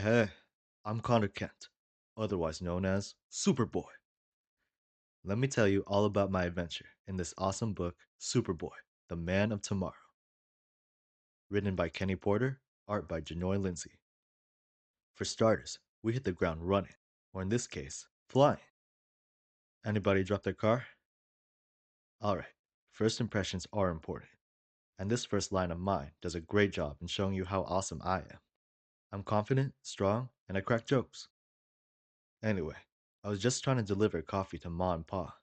Hey, I'm Connor Kent, otherwise known as Superboy. Let me tell you all about my adventure in this awesome book, Superboy, The Man of Tomorrow. Written by Kenny Porter, art by Janoy Lindsay. For starters, we hit the ground running, or in this case, flying. Anybody drop their car? Alright, first impressions are important, and this first line of mine does a great job in showing you how awesome I am. I'm confident, strong, and I crack jokes. Anyway, I was just trying to deliver coffee to Ma and Pa.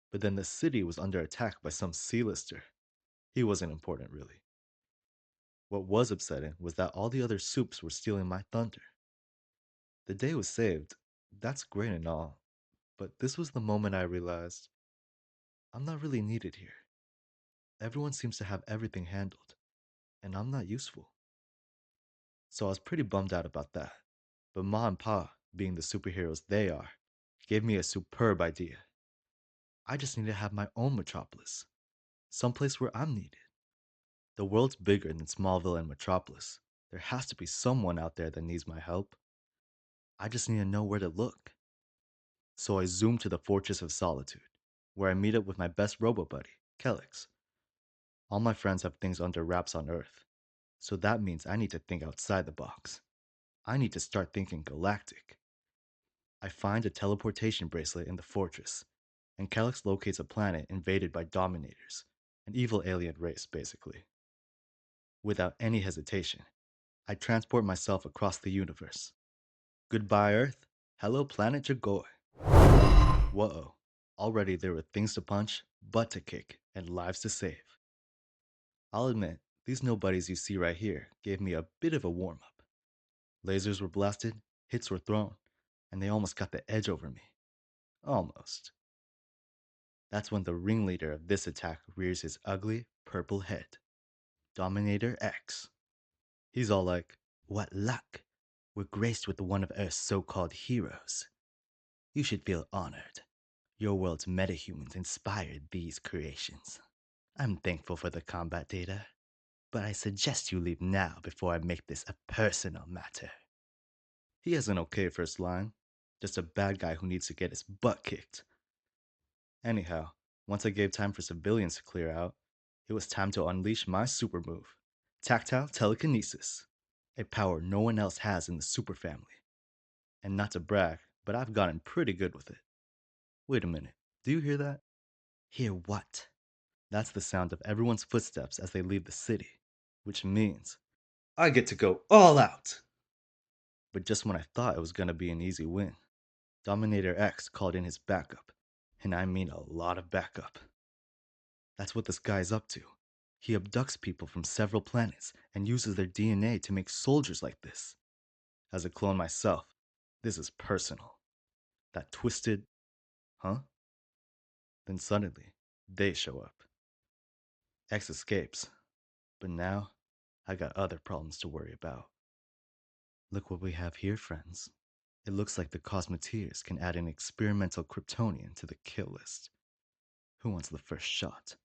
But then the city was under attack by some C-lister. He wasn't important, really. What was upsetting was that all the other soups were stealing my thunder. The day was saved. That's great and all. But this was the moment I realized I'm not really needed here. Everyone seems to have everything handled, and I'm not useful. So I was pretty bummed out about that. But Ma and Pa, being the superheroes they are, gave me a superb idea. I just need to have my own metropolis, someplace where I'm needed. The world's bigger than Smallville and Metropolis. There has to be someone out there that needs my help. I just need to know where to look. So I zoom to the Fortress of Solitude, where I meet up with my best robo buddy, Kelix. All my friends have things under wraps on Earth, so that means I need to think outside the box. I need to start thinking galactic. I find a teleportation bracelet in the fortress, and Kelix locates a planet invaded by Dominators, an evil alien race, basically. Without any hesitation, I transport myself across the universe. Goodbye, Earth. Hello, planet Jagory. Whoa. Already there were things to punch, butt to kick, and lives to save. I'll admit, these nobodies you see right here gave me a bit of a warm up. Lasers were blasted, hits were thrown, and they almost got the edge over me. Almost. That's when the ringleader of this attack rears his ugly, purple head. Dominator X. He's all like, "What luck! We're graced with one of Earth's so called heroes. You should feel honored. Your world's metahumans inspired these creations. I'm thankful for the combat data, but I suggest you leave now before I make this a personal matter." He has an okay first line, just a bad guy who needs to get his butt kicked. Anyhow, once I gave time for civilians to clear out, it was time to unleash my super move, tactile telekinesis, a power no one else has in the super family. And not to brag, but I've gotten pretty good with it. Wait a minute, do you hear that? Hear what? That's the sound of everyone's footsteps as they leave the city, which means I get to go all out. But just when I thought it was gonna be an easy win, Dominator X called in his backup, and I mean a lot of backup. That's what this guy's up to. He abducts people from several planets and uses their DNA to make soldiers like this. As a clone myself, this is personal. That twisted, huh? Then suddenly, they show up. X escapes, but now I got other problems to worry about. Look what we have here, friends. It looks like the Cosmoteers can add an experimental Kryptonian to the kill list. Who wants the first shot?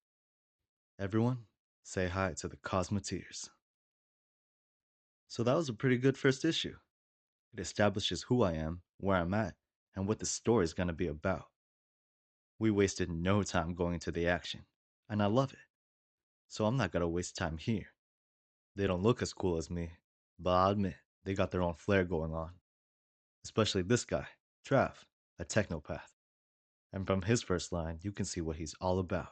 Everyone, say hi to the Cosmoteers. So that was a pretty good first issue. It establishes who I am, where I'm at, and what the story's gonna be about. We wasted no time going into the action, and I love it. So I'm not gonna waste time here. They don't look as cool as me, but I'll admit, they got their own flair going on. Especially this guy, Trav, a technopath. And from his first line, you can see what he's all about.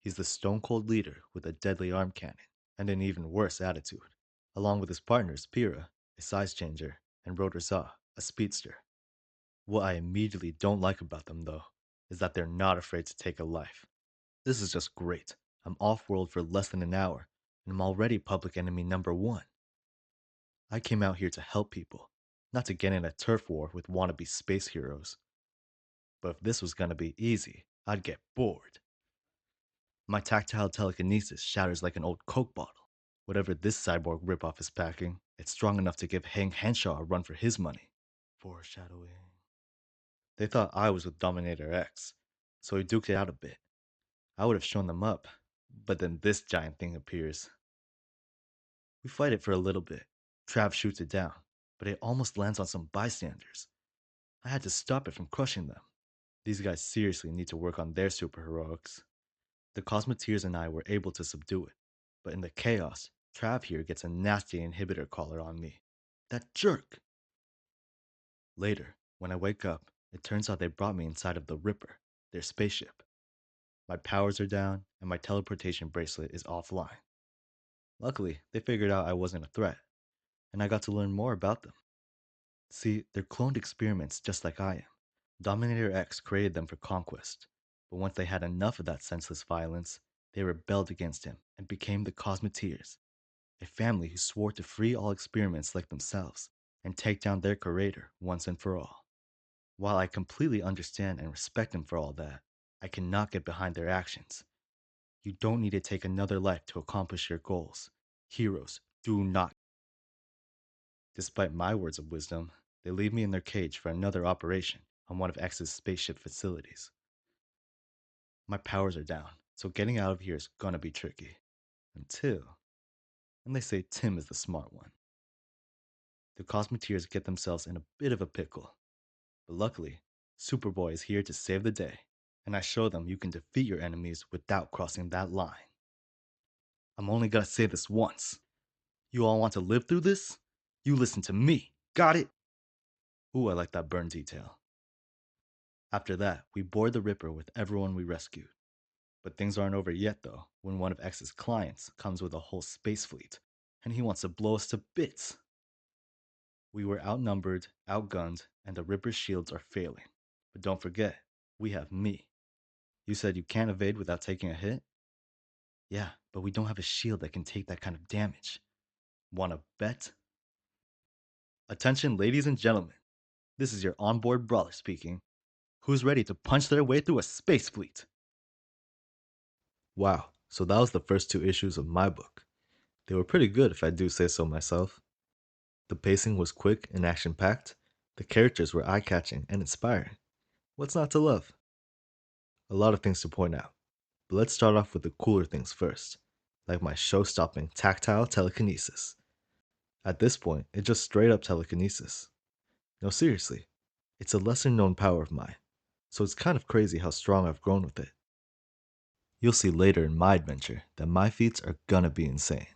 He's the stone cold leader with a deadly arm cannon and an even worse attitude, along with his partners Pyrrha, a size changer, and Rotorza, a speedster. What I immediately don't like about them, though, is that they're not afraid to take a life. This is just great. I'm off world for less than an hour, and I'm already public enemy number one. I came out here to help people, not to get in a turf war with wannabe space heroes. But if this was gonna be easy, I'd get bored. My tactile telekinesis shatters like an old Coke bottle. Whatever this cyborg ripoff is packing, it's strong enough to give Hank Henshaw a run for his money. Foreshadowing. They thought I was with Dominator X, so he duked it out a bit. I would have shown them up, but then this giant thing appears. We fight it for a little bit. Trav shoots it down, but it almost lands on some bystanders. I had to stop it from crushing them. These guys seriously need to work on their superheroics. The Cosmoteers and I were able to subdue it, but in the chaos, Trav here gets a nasty inhibitor collar on me. That jerk! Later, when I wake up, it turns out they brought me inside of the Ripper, their spaceship. My powers are down, and my teleportation bracelet is offline. Luckily, they figured out I wasn't a threat, and I got to learn more about them. See, they're cloned experiments just like I am. Dominator X created them for conquest, but once they had enough of that senseless violence, they rebelled against him and became the Cosmoteers, a family who swore to free all experiments like themselves and take down their creator once and for all. While I completely understand and respect them for all that, I cannot get behind their actions. You don't need to take another life to accomplish your goals. Heroes do not. Despite my words of wisdom, they leave me in their cage for another operation on one of X's spaceship facilities. My powers are down, so getting out of here is gonna be tricky. Until. And they say Tim is the smart one. The Cosmoteers get themselves in a bit of a pickle. But luckily, Superboy is here to save the day, and I show them you can defeat your enemies without crossing that line. I'm only gonna say this once. You all want to live through this? You listen to me. Got it? Ooh, I like that burn detail. After that, we board the Ripper with everyone we rescued. But things aren't over yet, though, when one of X's clients comes with a whole space fleet, and he wants to blow us to bits. We were outnumbered, outgunned, and the Ripper's shields are failing. But don't forget, we have me. You said you can't evade without taking a hit? Yeah, but we don't have a shield that can take that kind of damage. Wanna bet? Attention, ladies and gentlemen. This is your onboard brawler speaking. Who's ready to punch their way through a space fleet? Wow, so that was the first two issues of my book. They were pretty good, if I do say so myself. The pacing was quick and action packed. The characters were eye catching and inspiring. What's not to love? A lot of things to point out. But let's start off with the cooler things first, like my show stopping tactile telekinesis. At this point, it's just straight up telekinesis. No, seriously, it's a lesser known power of mine, so it's kind of crazy how strong I've grown with it. You'll see later in my adventure that my feats are gonna be insane.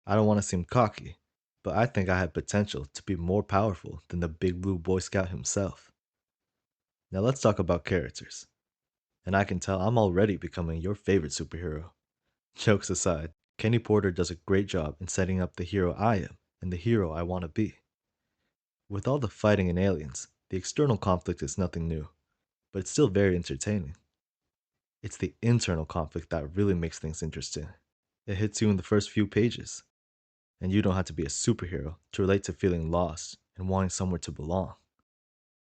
I don't want to seem cocky, but I think I have potential to be more powerful than the big blue Boy Scout himself. Now let's talk about characters. And I can tell I'm already becoming your favorite superhero. Jokes aside, Kenny Porter does a great job in setting up the hero I am and the hero I want to be. With all the fighting and aliens, the external conflict is nothing new, but it's still very entertaining. It's the internal conflict that really makes things interesting. It hits you in the first few pages, and you don't have to be a superhero to relate to feeling lost and wanting somewhere to belong.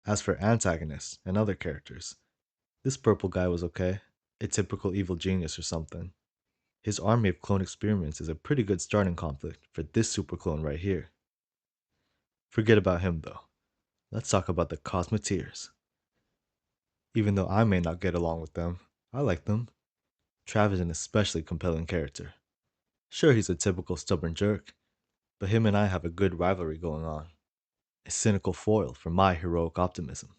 As for antagonists and other characters, this purple guy was okay, a typical evil genius or something. His army of clone experiments is a pretty good starting conflict for this super clone right here. Forget about him though. Let's talk about the Cosmoteers. Even though I may not get along with them, I like them. Trav is an especially compelling character. Sure, he's a typical stubborn jerk, but him and I have a good rivalry going on. A cynical foil for my heroic optimism.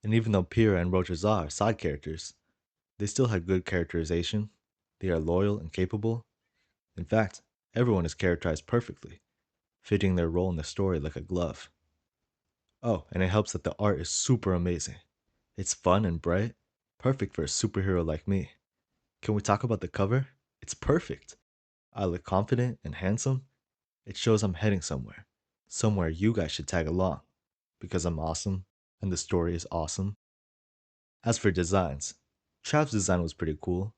And even though Pyrrha and Roger Za are side characters, they still had good characterization. They are loyal and capable. In fact, everyone is characterized perfectly, fitting their role in the story like a glove. Oh, and it helps that the art is super amazing. It's fun and bright, perfect for a superhero like me. Can we talk about the cover? It's perfect. I look confident and handsome. It shows I'm heading somewhere. Somewhere you guys should tag along. Because I'm awesome, and the story is awesome. As for designs, Trav's design was pretty cool.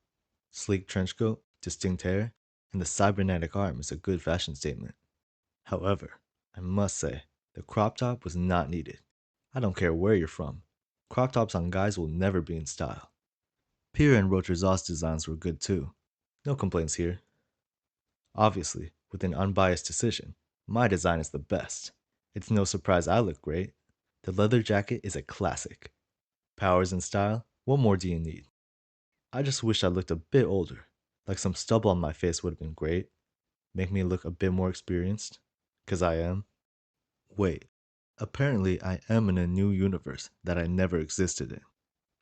Sleek trench coat, distinct hair, and the cybernetic arm is a good fashion statement. However, I must say, the crop top was not needed. I don't care where you're from. Crop tops on guys will never be in style. Pierre and Roger Zoss designs were good too. No complaints here. Obviously, with an unbiased decision, my design is the best. It's no surprise I look great. The leather jacket is a classic. Powers and style, what more do you need? I just wish I looked a bit older. Like some stubble on my face would have been great. Make me look a bit more experienced. 'Cause I am. Wait, apparently I am in a new universe that I never existed in.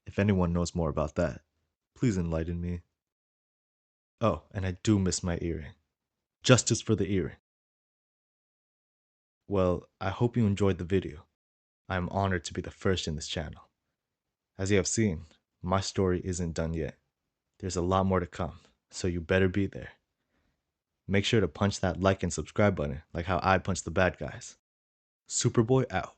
If anyone knows more about that, please enlighten me. Oh, and I do miss my earring. Justice for the earring. Well, I hope you enjoyed the video. I am honored to be the first in this channel. As you have seen, my story isn't done yet. There's a lot more to come, so you better be there. Make sure to punch that like and subscribe button like how I punch the bad guys. Superboy out.